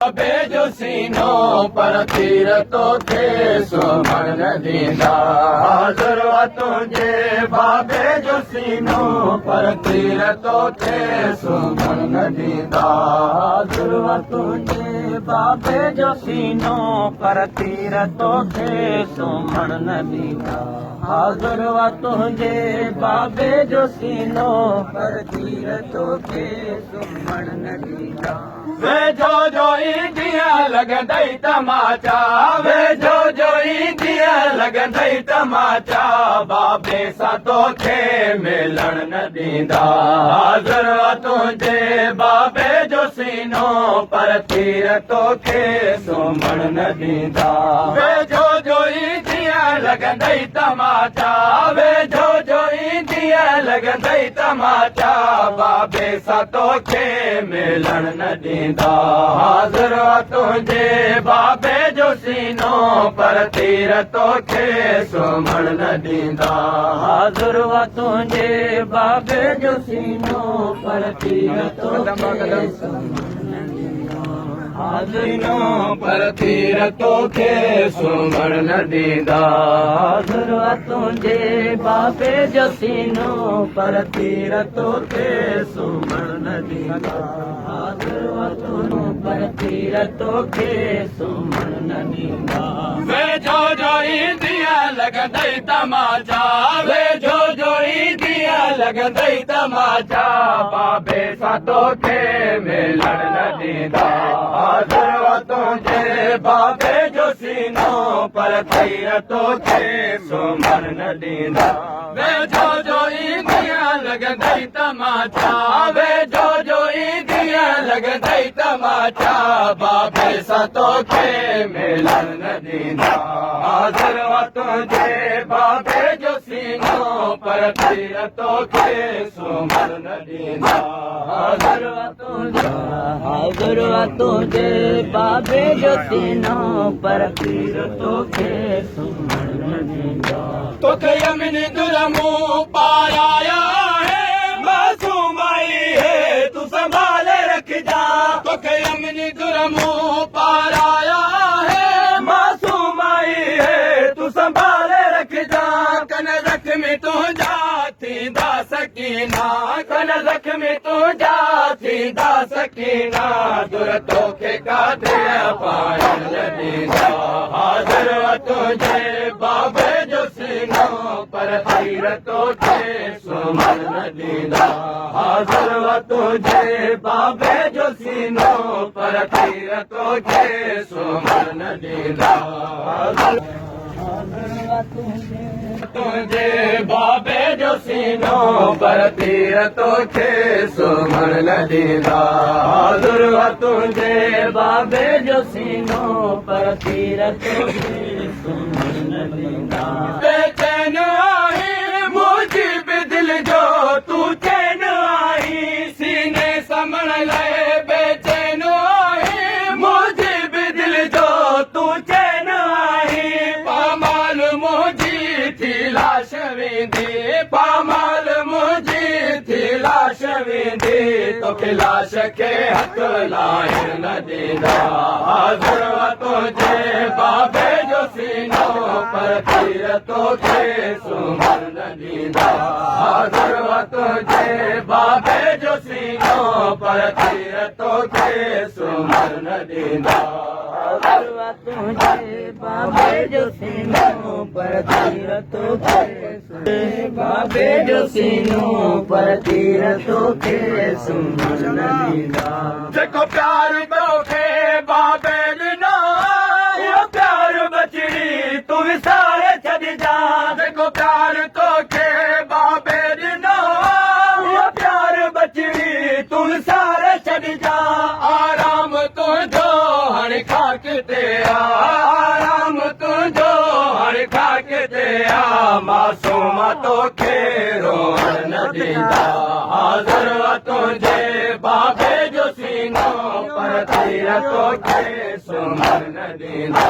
बाबे जो सीनो पर तीर तो थे सुमन न दींदा हाज़िर तुंहिंजे बाबे जो सीनो पर तीर तो थे सुमन न दींदा हाज़िर तुंहिंजे बाबे जो सीनो पर तीर तो थे सुमन न दींदा हाज़िर तुंहिंजे बाबे जो सीनो पर तीर तो थे सुमन न दींदा वे जो ईंदिया लॻंदई तमाचा वे जो ईंदिया लॻंदई तमाचा बाबे सां तोखे मिलण न ॾींदा हाज़िर तुंहिंजे बाबे जो सीनो पर तीर तोखे सुम्हण न ॾींदा वे जो ईंदिया लॻंदई तमाचा वे जो ईंदिया लॻंदई तमाचा बाबे सां तोखे मिलण न ॾींदा हाज़िर तुंहिंजे बाबे जो सीनो पर तीर तोखे सुम्हण न ॾींदा हाज़िर तुंहिंजे बाबे जो सीनो पर तीर तोखे हाज़िनो पर तीर तोखे सुम्हण न ॾींदा हाज़िर तुंहिंजे बाबे जो सीनो पर तीर तोखे सुम्हण न ॾींदा हाज़िर पर तीर तोखे सुम्हण न ॾींदा वे जो ईंदिया लॻंदई तमाचा वे जो ईंदिया लॻंदई तमाचा बाबे सां तोखे मिलण न ॾींदा हाज़िर तुंहिंजे बाबे जो सीनो पर तीर तोखे सुम्हण न ॾींदा वे जो ईंदिया लॻंदई तमाचा वे जो ईंदिया लॻंदई तमाचा बाबे सां तोखे मिलण न ॾींदा हाज़िर तुंहिंजे बाबे जो सीनो पर तीर तोखे सुम्हण न ॾींदा हाज़िर तुंहिंजे बाबे जो सीनो पर तीर तोखे सुम्हण न ॾींदा तोखे यमिनी दुरमूं पाराया है मासूम आई है तू संभाले रखजा तोखे यमिनी दुरमूं पाराया है मासूम आई है तू संभाले रखजा कन ज़ख्मी तुंहिंजा थींदा सकीना कन ज़ख्मी तुंहिंजा थींदा सकीना दुर तोखे काथे पाइण न ॾींदा हाज़िर तुंहिंजे बाबे जो सीनो पर तीर तोखे सुम्हण न ॾींदा हाज़िर तुंहिंजे बाबे जो सीनो पर तीर तोखे सुम्हण न ॾींदा तुंहिंजे बाबे जो सीनो पर तीर तोखे सुम्हण न ॾींदा हाज़िर तुंहिंजे बाबे जो सीनो पर तीर तोखे सुम्हण न ॾींदा बेचैन आई मुंहिंजी बि दिलि जो तूं चैन आई सीने समण लाइ बेचैन आई मुंहिंजी बि दिलि जो तूं चैन आई पामाल मुंहिंजी थी लाश वेंदी पामाल मुंहिंजी थी लाश वेंदी तोखे लाश खे हथ लाइण न ॾींदा हाज़िर तुंहिंजे बाबे जो सीनो पर तीर तोखे सुम्हण न ॾींदा हाज़िर तुंहिंजे बाबे जो सीनो पर तीर तोखे सुम्हण न ॾींदा हाज़िर तुंहिंजे बाबे जो सीनो पर तीर तोखे बाबे जो सीनो पर तीर तोखे सुम्हण न ॾींदा जेको प्यार तोखे बाबे ॾिनो इहो प्यार बचड़ी तूं विसारे छॾिजा जेको प्यार तोखे बाबे ॾिनो इहो प्यार बचड़ी तूं विसारे छॾिजा आराम तुंहिंजो हाणे खाक ते आराम तुंहिंजो हाणे खाक ते मासूम तोखे रोअण न ॾींदा हाज़िर तुंहिंजे बाबे जो सीनो पर तीर तोखे सुम्हण न ॾींदा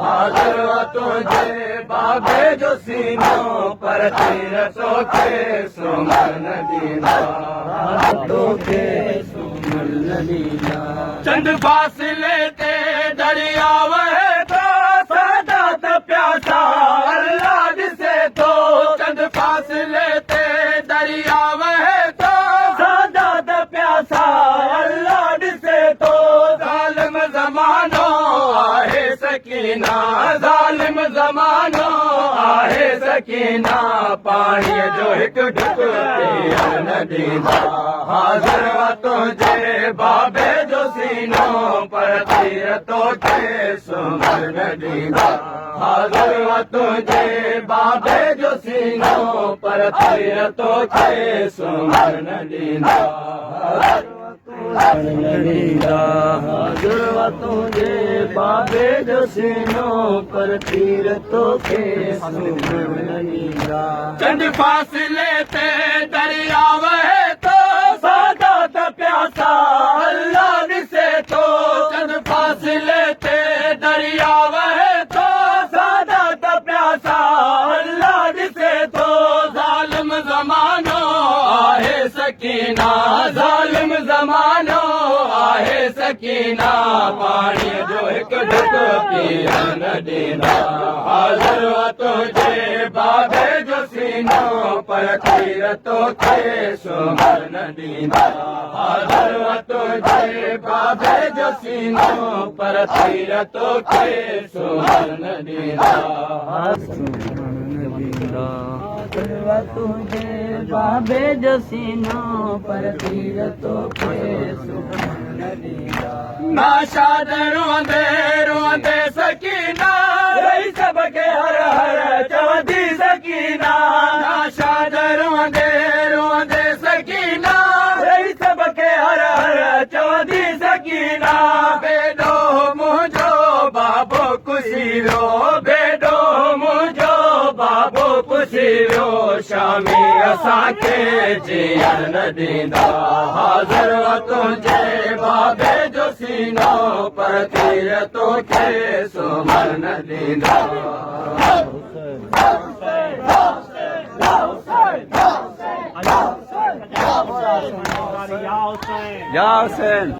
हाज़िर तुंहिंजे बाबे जो सीनो पर तीर तोखे सुम्हण न ॾींदा तोखे सुम्हण न ॾींदा चंद फासिले सकीना ज़ालिम ज़मानो आहे सकीना पाणीअ जो हिकु ढुक पीअण न ॾींदा हाज़िर वा तुंहिंजे बाबे जो सीनो पर तीर तोखे सुम्हण न ॾींदा हाज़िर वा तुंहिंजे बाबे जो सीनो पर तीर तोखे सुम्हण न ॾींदा हाज़िर वा तुंहिंजे बाबे जो सीनो पर तीर तोखे सुम्हण न ॾींदा चंड फासिले ते दरिया वहे थो सादा त प्यासा अल्लाह ॾिसे थो चंड फासिले ते दरिया वहे थो सादा त प्यासा अल्लाह ॾिसे थो ज़ालिम ज़मानो आहे सकीना ज़ालिम ज़मानो आहे सकीना पाणीअ जो हिकु ढुक पीअण न ॾींदा हाज़िर वा तुंहिंजे बाबे जो सीनो पर तीर तोखे सुम्हण न ॾींदा हाज़िर वा तुंहिंजे बाबे जो सीनो पर तीर तोखे सुम्हण न ॾींदा तुंहिंजे बाबे जो सीनो पर तीर तोखे सुम्हण न ॾींदा नाशाद रोंदे रोंदे सकीना रही सभ खे हर हर चवंदी सकीना नाशाद रोंदे रोंदे सकीना रही सभ खे हर हर चवंदी सकीना बेडो मुंहिंजो बाबो खुशी वियो बेडो मुंहिंजो बाबो खुशी वियो शामी असांखे जीअण न ॾींदा हाज़िर वा तुंहिंजे बाबे जो सीनो पर तीर तोखे सुम्हण न ॾींदा या हुसैन